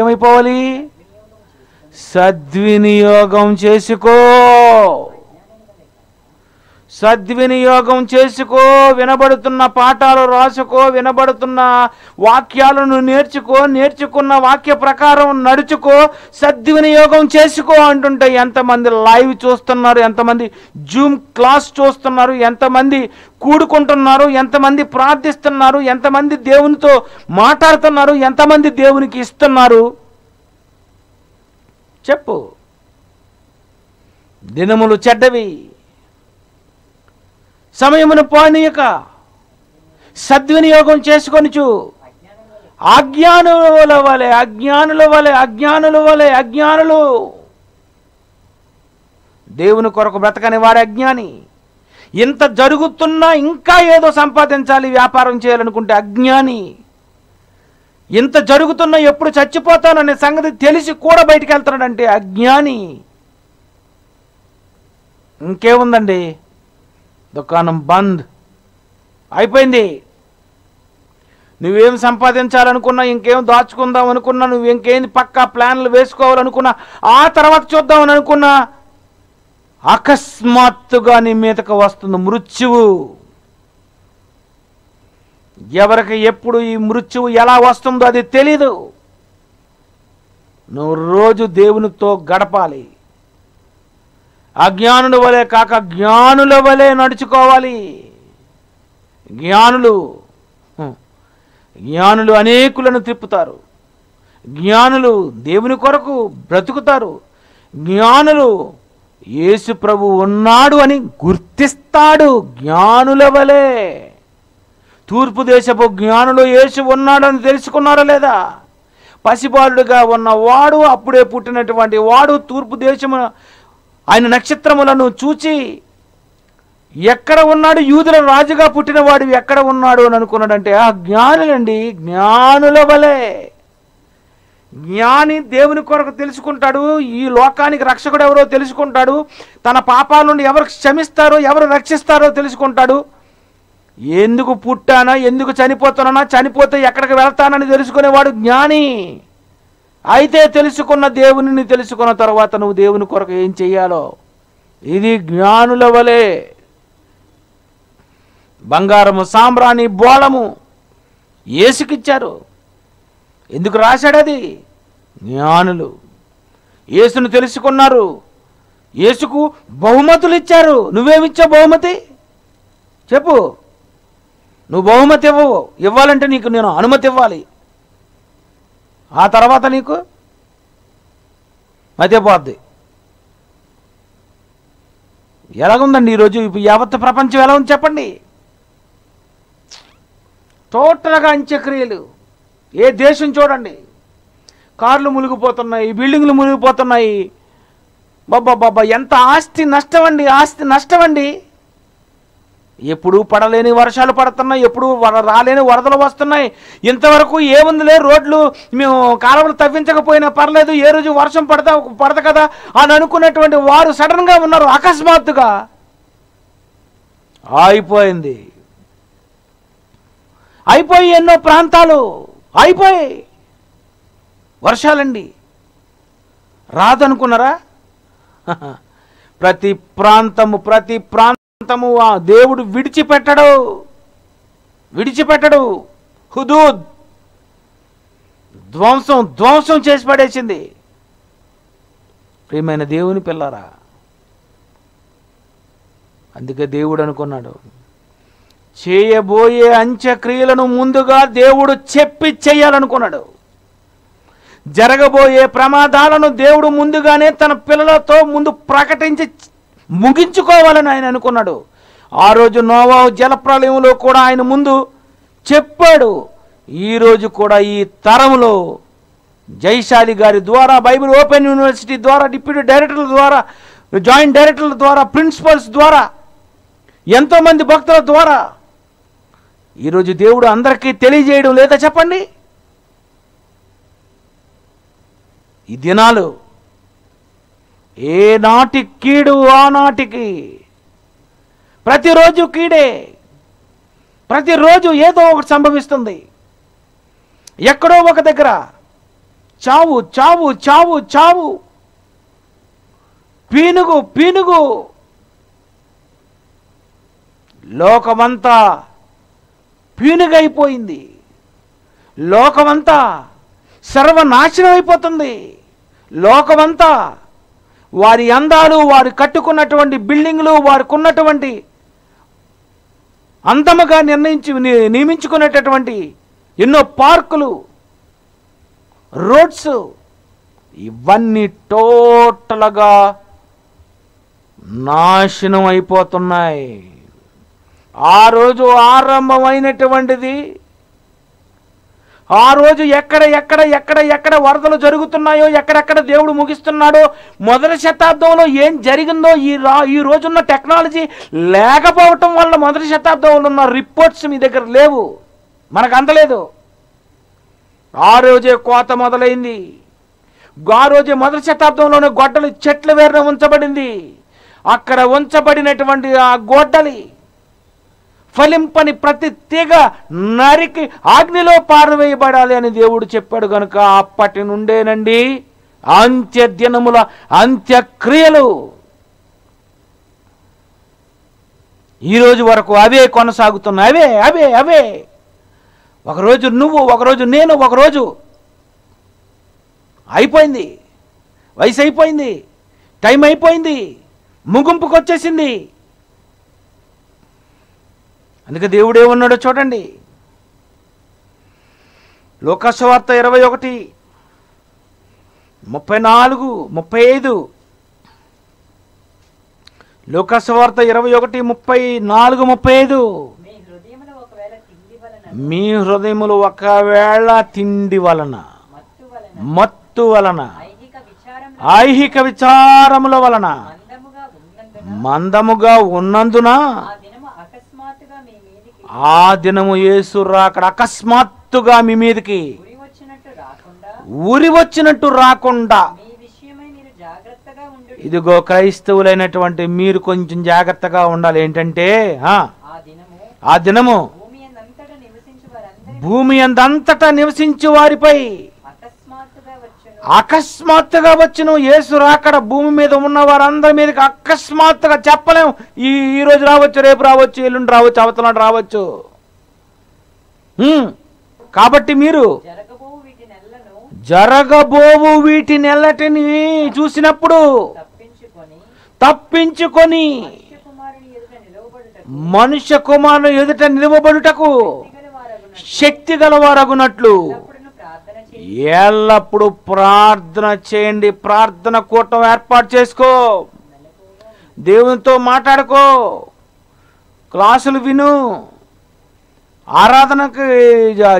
ఏమైపోవాలి? సద్వినియోగం చేసుకో, సద్వినియోగం చేసుకో. వినబడుతున్న పాఠాలు రాసుకో, వినబడుతున్న వాక్యాలను నేర్చుకో, నేర్చుకున్న వాక్య ప్రకారం నడుచుకో, సద్వినియోగం చేసుకో అంటుంటే ఎంతమంది లైవ్ చూస్తున్నారు, ఎంతమంది జూమ్ క్లాస్ చూస్తున్నారు, ఎంతమంది కూడుకుంటున్నారు, ఎంతమంది ప్రార్థిస్తున్నారు, ఎంతమంది దేవునితో మాట్లాడుతున్నారు, ఎంతమంది దేవునికి ఇస్తున్నారు చెప్పు. దినములు చెడ్డవి, సమయమును పోనీయక సద్వినియోగం చేసుకొనిచు అజ్ఞానుల వలె దేవుని కొరకు బ్రతకని వాడు అజ్ఞాని. ఇంత జరుగుతున్నా ఇంకా ఏదో సంపాదించాలి, వ్యాపారం చేయాలనుకుంటే అజ్ఞాని. ఇంత జరుగుతున్నా ఎప్పుడు చచ్చిపోతాననే సంగతి తెలిసి కూడా బయటికి వెళ్తున్నాడంటే అజ్ఞాని. ఇంకేముందండి, దుకాణం బంద్ అయిపోయింది. నువ్వేం సంపాదించాలనుకున్నా, ఇంకేం దాచుకుందాం అనుకున్నా, నువ్వు ఇంకేం పక్కా ప్లాన్లు వేసుకోవాలనుకున్నా, ఆ తర్వాత చూద్దామని అనుకున్నా, అకస్మాత్తుగా నీ మీదకు వస్తుంది మృత్యువు. ఎవరికి ఎప్పుడు ఈ మృత్యువు ఎలా వస్తుందో అది తెలీదు. నువ్వు రోజు దేవునితో గడపాలి. అజ్ఞానుల వలె కాక జ్ఞానుల వలె నడుచుకోవాలి. జ్ఞానులు అనేకులను తిప్పుతారు. జ్ఞానులు దేవుని కొరకు బ్రతుకుతారు. జ్ఞానులు యేసు ప్రభు ఉన్నాడు అని గుర్తిస్తాడు. జ్ఞానుల వలె. తూర్పు దేశపు జ్ఞానులు యేసు ఉన్నాడని తెలుసుకున్నారా లేదా? పసిబాలుడుగా ఉన్నవాడు, అప్పుడే పుట్టినటువంటి వాడు తూర్పు దేశము ఆయన నక్షత్రములను చూచి ఎక్కడ ఉన్నాడు, యూదుల రాజుగా పుట్టినవాడు ఎక్కడ ఉన్నాడు అని అనుకున్నాడంటే ఆ జ్ఞానులండి. జ్ఞానుల వలె. జ్ఞాని దేవుని కొరకు తెలుసుకుంటాడు, ఈ లోకానికి రక్షకుడు ఎవరో తెలుసుకుంటాడు, తన పాపాల నుండి ఎవరు క్షమిస్తారో ఎవరు రక్షిస్తారో తెలుసుకుంటాడు, ఎందుకు పుట్టానా, ఎందుకు చనిపోతానా, చనిపోతే ఎక్కడికి వెళ్తానని తెలుసుకునేవాడు జ్ఞాని. అయితే తెలుసుకున్న దేవునిని తెలుసుకున్న తర్వాత నువ్వు దేవుని కొరకు ఏం చెయ్యాలో, ఇది జ్ఞానుల వలె. బంగారము, సాంబ్రాణి, బోళము యేసుకిచ్చారు. ఎందుకు రాశాడు అది? జ్ఞానులు యేసును తెలుసుకున్నారు, యేసుకు బహుమతులు ఇచ్చారు. నువ్వేమిచ్చావు బహుమతి చెప్పు? నువ్వు బహుమతి ఇవ్వాలంటే నీకు నేను అనుమతి ఇవ్వాలి. ఆ తర్వాత నీకు మతిపోద్ది. ఎలాగుందండి ఈరోజు యావత్ ప్రపంచం ఎలా ఉంది చెప్పండి? టోటల్గా అంత్యక్రియలు. ఏ దేశం చూడండి, కార్లు మునిగిపోతున్నాయి, బిల్డింగ్లు మునిగిపోతున్నాయి. బాబా ఎంత ఆస్తి నష్టం అండి, ఆస్తి నష్టం అండి. ఎప్పుడు పడలేని వర్షాలు పడుతున్నాయి, ఎప్పుడు రాలేని వరదలు వస్తున్నాయి. ఇంతవరకు ఏముందిలే, రోడ్లు మేము కాలువలు తవ్వించకపోయినా పర్లేదు, ఏ రోజు వర్షం పడదు కదా అని అనుకున్నటువంటి వారు సడన్గా ఉన్నారు. అకస్మాత్తుగా అయిపోయి ఎన్నో ప్రాంతాలు అయిపోయాయి. వర్షాలండి రాదనుకున్నారా? ప్రతి ప్రాంతము ఆ దేవుడు విడిచిపెట్టడు. హుదూద్ ధ్వంసం చేసి పడేసింది. ప్రియమైన దేవుని పిల్లారా, అందుకే దేవుడు అనుకున్నాడు, చేయబోయే అంత్యక్రియలను ముందుగా దేవుడు చెప్పి చేయాలనుకున్నాడు. జరగబోయే ప్రమాదాలను దేవుడు ముందుగానే తన పిల్లలతో ముందు ప్రకటించి ముగించుకోవాలని ఆయన అనుకున్నాడు. ఆ రోజు నోవహు జలప్రలయంలో కూడా ఆయన ముందు చెప్పాడు. ఈరోజు కూడా ఈ తరంలో జైశాలి గారి ద్వారా, బైబిల్ ఓపెన్ యూనివర్సిటీ ద్వారా, డిప్యూటీ డైరెక్టర్ల ద్వారా, జాయింట్ డైరెక్టర్ల ద్వారా, ప్రిన్సిపల్స్ ద్వారా, ఎంతోమంది భక్తుల ద్వారా ఈరోజు దేవుడు అందరికీ తెలియజేయడం లేదా చెప్పండి? ఈ దినాలు ఏనాటి కీడు ఆనాటికి, ప్రతిరోజు కీడే, ప్రతిరోజు ఏదో ఒకటి సంభవిస్తుంది. ఎక్కడో ఒక దగ్గర చావు చావు చావు చావు, పీనుగు. లోకమంతా పీనుగైపోయింది. లోకమంతా సర్వనాశనం అయిపోతుంది. లోకమంతా వారి అందాలు, వారు కట్టుకున్నటువంటి బిల్డింగ్లు, వారికి ఉన్నటువంటి అందముగా నియమించుకునేటటువంటి ఎన్నో పార్కులు, రోడ్స్, ఇవన్నీ టోటల్గా నాశనం అయిపోతున్నాయి. ఆ రోజు ఆరంభమైనటువంటిది, ఆ రోజు ఎక్కడ వరదలు జరుగుతున్నాయో, ఎక్కడెక్కడ దేవుడు ముగిస్తున్నాడో, మొదటి శతాబ్దంలో ఏం జరిగిందో ఈ రోజున్న టెక్నాలజీ లేకపోవటం వల్ల మొదటి శతాబ్దంలో ఉన్న రిపోర్ట్స్ మీ దగ్గర లేవు, మనకు అందలేదు. ఆ రోజే కోత మొదలైంది. ఆ రోజే మొదటి శతాబ్దంలోనే గొడ్డలి చెట్ల వేరున ఉంచబడింది. అక్కడ ఉంచబడినటువంటి ఆ గొడ్డలి ఫలింపని ప్రతి తీగ నరికి అగ్నిలో పారవేయబడాలి అని దేవుడు చెప్పాడు. కనుక అప్పటి నుండేనండి అంత్య దినముల అంత్యక్రియలు. ఈరోజు వరకు అవే కొనసాగుతున్నాయి. అవే ఒకరోజు నువ్వు, ఒకరోజు నేను, ఒకరోజు అయిపోయింది, వయసు అయిపోయింది, టైం అయిపోయింది, ముగింపుకు వచ్చేసింది. అందుకే దేవుడు ఏమన్నాడో చూడండి. లోకాసువార్త 21:34-35. లోకాసువార్త 21:34-35. మీ హృదయములు ఒకవేళ తిండి వలన, మత్తు వలన, ఐహిక విచారముల వలన మందముగా ఉన్నందున ఆ దినము యేసు రాకడ అకస్మాత్తుగా మీ మీదకి ఊరి వచ్చినట్టు రాకుండా. ఇదిగో క్రైస్తవులైనటువంటి మీరు కొంచెం జాగ్రత్తగా ఉండాలి. ఏంటంటే ఆ దినము భూమి అంతటా నివసించు వారిపై అకస్మాత్తుగా వచ్చును. యేసు రాకడ భూమి మీద ఉన్న వారందరి మీదకి అకస్మాత్తుగా, చెప్పలేము. ఈ రోజు రావచ్చు, రేపు రావచ్చు, ఎల్లుండి రావచ్చు, అవతల రావచ్చు. కాబట్టి మీరు జరగబోవు వీటి నెల్లటిని చూసినప్పుడు తప్పించుకొని మనుష్య కుమారుని ఎదుట నిలవబడుటకు శక్తి గలవారగునట్లు ఎల్లప్పుడూ ప్రార్థన చేయండి. ప్రార్థన కూటం ఏర్పాటు చేసుకో, దేవునితో మాట్లాడుకో, క్లాసులు విను, ఆరాధనకు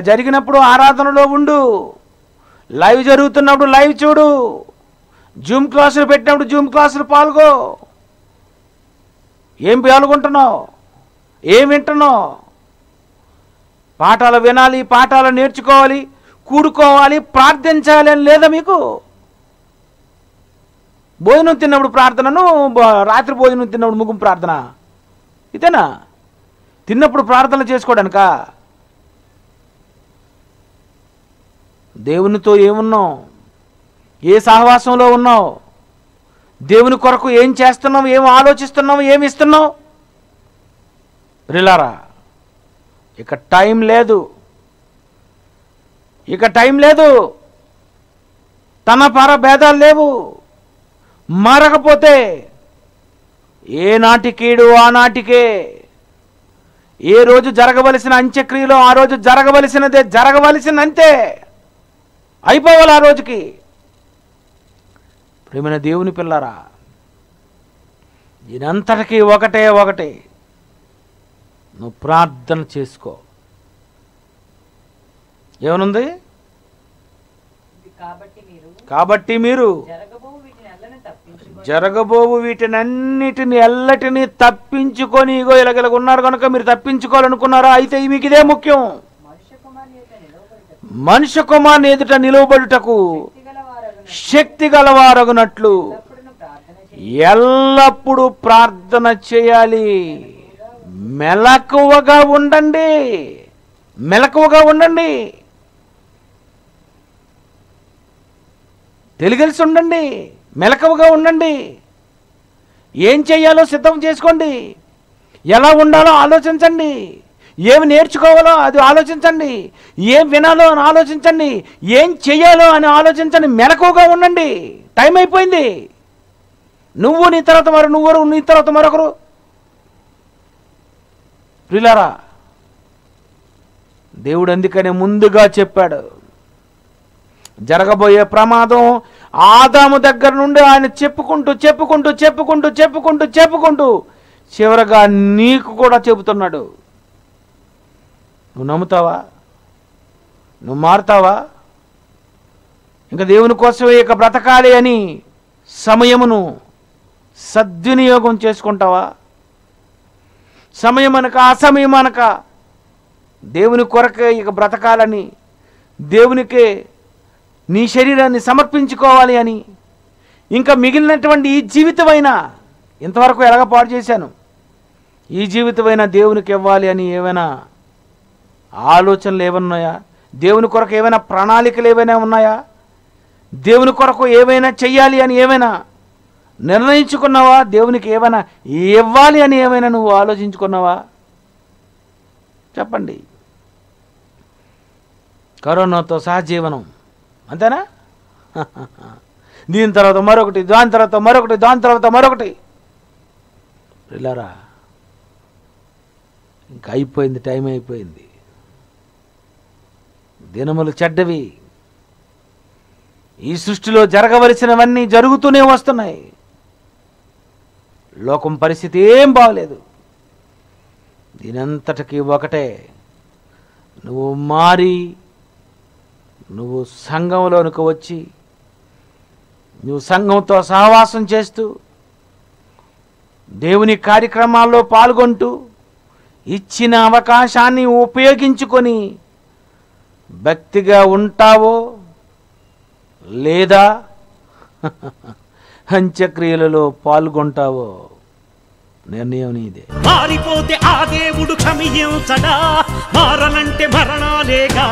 జరిగినప్పుడు ఆరాధనలో ఉండు, లైవ్ జరుగుతున్నప్పుడు లైవ్ చూడు, జూమ్ క్లాసులు పెట్టినప్పుడు జూమ్ క్లాసులు పాల్గో. ఏం పాల్గొంటున్నావు, ఏం వింటున్నావు? పాఠాలు వినాలి, పాఠాలు నేర్చుకోవాలి, కూడుకోవాలి, ప్రార్థించాలి అని లేదా మీకు? భోజనం తిన్నప్పుడు ప్రార్థనను, రాత్రి భోజనం తిన్నప్పుడు ముగింపు ప్రార్థన ఇదేనా? తిన్నప్పుడు ప్రార్థన చేసుకోవడానిక? దేవునితో ఏమున్నావు? ఏ సహవాసంలో ఉన్నావు? దేవుని కొరకు ఏం చేస్తున్నావు? ఏం ఆలోచిస్తున్నావు? ఏమి ఇస్తున్నావు? ప్రియులారా, ఇక టైం లేదు, ఇక టైం లేదు. తన పర భేదాలు లేవు. మారకపోతే ఏనాటికీడు ఆనాటికే. ఏ రోజు జరగవలసిన అంత్యక్రియలో ఆ రోజు జరగవలసినదే జరగవలసినంతే, అయిపోవాలి ఆ రోజుకి. ప్రేమైన దేవుని పిల్లరా, దీనంతటికీ ఒకటే, నువ్వు ప్రార్థన చేసుకో. ఏమనుంది? కాబట్టి మీరు జరగబోవు వీటినన్నిటిని ఎల్లటిని తప్పించుకొని, ఇగో ఇలాగ ఉన్నారు కనుక మీరు తప్పించుకోవాలనుకున్నారా? అయితే మీకు ఇదే ముఖ్యం. మనుష్య కుమారుని ఎదుట నిలువబడుటకు శక్తి గలవారగునట్లు ఎల్లప్పుడూ ప్రార్థన చేయాలి. మెలకువగా ఉండండి, మెలకువగా ఉండండి, తెలిసి ఉండండి, మెలకువగా ఉండండి. ఏం చెయ్యాలో సిద్ధం చేసుకోండి, ఎలా ఉండాలో ఆలోచించండి, ఏమి నేర్చుకోవాలో అది ఆలోచించండి, ఏం వినాలో అని ఆలోచించండి, ఏం చెయ్యాలో అని ఆలోచించండి. మెలకువగా ఉండండి. టైం అయిపోయింది. నువ్వు నీ తర్వాత నువ్వు నీ తర్వాత మరొకరు. ప్రియులారా, దేవుడు అందుకనే ముందుగా చెప్పాడు, జరగబోయే ప్రమాదం ఆదాము దగ్గర నుండి ఆయన చెప్పుకుంటూ చివరగా నీకు కూడా చెబుతున్నాడు. నువ్వు నమ్ముతావా? నువ్వు మారుతావా? ఇంకా దేవుని కోసమే ఇక బ్రతకాలి అని సమయమును సద్వినియోగం చేసుకుంటావా? సమయం అనక అసమయం అనక దేవుని కొరకే ఇక బ్రతకాలని, దేవునికే నీ శరీరాన్ని సమర్పించుకోవాలి అని, ఇంకా మిగిలినటువంటి ఈ జీవితమైనా ఇంతవరకు ఎలాగ పాడు చేశాను, ఈ జీవితమైనా దేవునికి ఇవ్వాలి అని ఏమైనా ఆలోచనలు ఏమన్నాయా? దేవుని కొరకు ఏమైనా ప్రణాళికలు ఏమైనా ఉన్నాయా? దేవుని కొరకు ఏమైనా చెయ్యాలి అని ఏమైనా నిర్ణయించుకున్నావా? దేవునికి ఏమైనా ఇవ్వాలి అని ఏమైనా నువ్వు ఆలోచించుకున్నావా? చెప్పండి. కరోనాతో సహజీవనం అంతేనా? దీని తర్వాత మరొకటి, దాని తర్వాత మరొకటి, దాని తర్వాత మరొకటి. పిల్లరా, ఇంకా అయిపోయింది, టైం అయిపోయింది. దినములు చెడ్డవి. ఈ సృష్టిలో జరగవలసినవన్నీ జరుగుతూనే వస్తున్నాయి. లోకం పరిస్థితి ఏం బాగలేదు. దీనంతటికీ ఒకటే, నువ్వు మారి నువ్వు సంఘంలోనికి వచ్చి నువ్వు సంఘంతో సహవాసం చేస్తూ దేవుని కార్యక్రమాల్లో పాల్గొంటూ ఇచ్చిన అవకాశాన్ని ఉపయోగించుకొని భక్తిగా ఉంటావో లేదా అంత్యక్రియలలో పాల్గొంటావో నిర్ణయం నీదే. మారిపోతే ఆ దేవుడు క్షమించడా? మారనంటే మరణాలేగా.